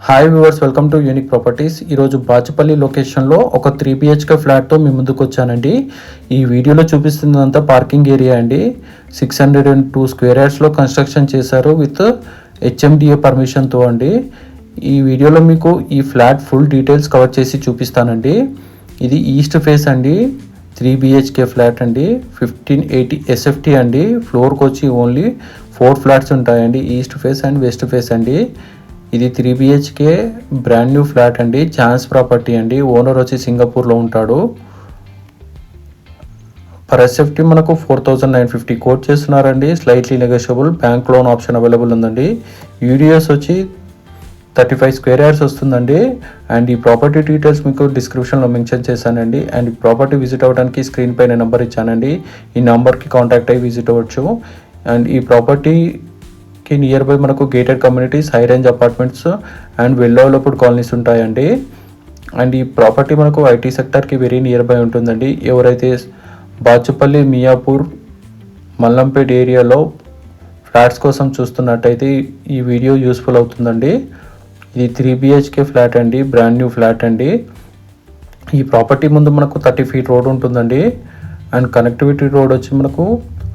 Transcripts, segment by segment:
Hi viewers, welcome to unique properties. ఈరోజు బాచుపల్లి లొకేషన్లో ఒక 3 BHK ఫ్లాట్తో మీ ముందుకు వచ్చానండి. ఈ వీడియోలో చూపిస్తున్నదంతా పార్కింగ్ ఏరియా అండి. 602 స్క్వేర్ యార్డ్స్లో కన్స్ట్రక్షన్ చేశారు విత్ HMDA పర్మిషన్తో అండి. ఈ వీడియోలో మీకు ఈ ఫ్లాట్ ఫుల్ డీటెయిల్స్ కవర్ చేసి చూపిస్తానండి. ఇది ఈస్ట్ ఫేస్ అండి, 3 BHK ఫ్లాట్ అండి, 1580 SFT అండి. ఫ్లోర్కి వచ్చి ఓన్లీ 4 ఫ్లాట్స్ ఉంటాయండి, east face and west face అండి. ఇది 3 BHK బ్రాండ్ న్యూ ఫ్లాట్ అండి, ఛాన్స్ ప్రాపర్టీ అండి. ఓనర్ వచ్చి సింగపూర్లో ఉంటాడు. పర్ SFT మనకు 4950 కోట్ చేస్తున్నారండి. Slightly negotiable, bank loan option available ఉందండి. యూడిఎస్ వచ్చి 35 స్క్వేర్ యార్డ్స్ వస్తుందండి. అండ్ ఈ ప్రాపర్టీ డీటెయిల్స్ మీకు డిస్క్రిప్షన్లో మెన్షన్ చేశానండి. అండ్ ఈ ప్రాపర్టీ విజిట్ అవ్వడానికి స్క్రీన్ పైన నెంబర్ ఇచ్చానండి. ఈ నెంబర్కి కాంటాక్ట్ అయ్యి విజిట్ అవ్వచ్చు. అండ్ ఈ ప్రాపర్టీకి నియర్ బై మనకు gated communities, high range apartments and well developed colonies ఉంటాయండి. అండ్ ఈ ప్రాపర్టీ మనకు IT సెక్టర్కి వెరీ నియర్ బై ఉంటుందండి. ఎవరైతే బాచుపల్లి, మియాపూర్, మల్లంపేట్ ఏరియాలో ఫ్లాట్స్ కోసం చూస్తున్నట్టయితే ఈ వీడియో యూస్ఫుల్ అవుతుందండి. ఇది 3 BHK ఫ్లాట్ అండి, బ్రాండ్ న్యూ ఫ్లాట్ అండి. ఈ ప్రాపర్టీ ముందు మనకు 30 ఫీట్ రోడ్ ఉంటుందండి. అండ్ కనెక్టివిటీ రోడ్ వచ్చి మనకు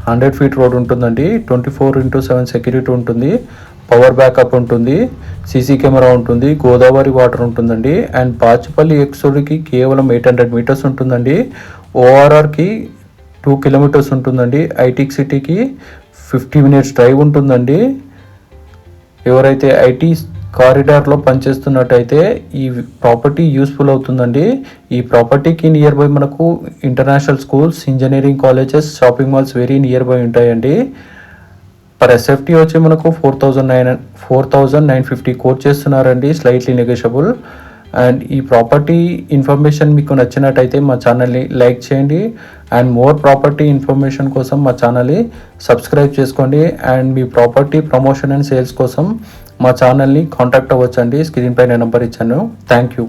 100 ఫీట్ రోడ్ ఉంటుందండి. 24/7 సెక్యూరిటీ ఉంటుంది, పవర్ బ్యాకప్ ఉంటుంది, CC కెమెరా ఉంటుంది, గోదావరి వాటర్ ఉంటుందండి. అండ్ బాచుపల్లి ఎక్సోడ్కి కేవలం 800 మీటర్స్ ఉంటుందండి. ORRకి 2 కిలోమీటర్స్ ఉంటుందండి. ఐటిక్ సిటీకి 50 మినిట్స్ డ్రైవ్ ఉంటుందండి. ఎవరైతే IT కారిడార్లో పనిచేస్తున్నట్టయితే ఈ ప్రాపర్టీ యూస్ఫుల్ అవుతుందండి. ఈ ప్రాపర్టీకి నియర్ బై మనకు international schools, engineering colleges, shopping malls very near by ఉంటాయండి. పర్ SFT వచ్చి మనకు 4950 కోట్ చేస్తున్నారండి, స్లైట్లీ నెగోషియబుల్. అండ్ ఈ ప్రాపర్టీ ఇన్ఫర్మేషన్ మీకు నచ్చినట్టయితే మా ఛానల్ని లైక్ చేయండి. అండ్ మోర్ ప్రాపర్టీ ఇన్ఫర్మేషన్ కోసం మా ఛానల్ని సబ్స్క్రైబ్ చేసుకోండి. And me property promotion and sales కోసం మా ఛానల్ని కాంటాక్ట్ అవ్వచ్చండి. స్క్రీన్ పైన నెంబర్ ఇచ్చాను. Thank you.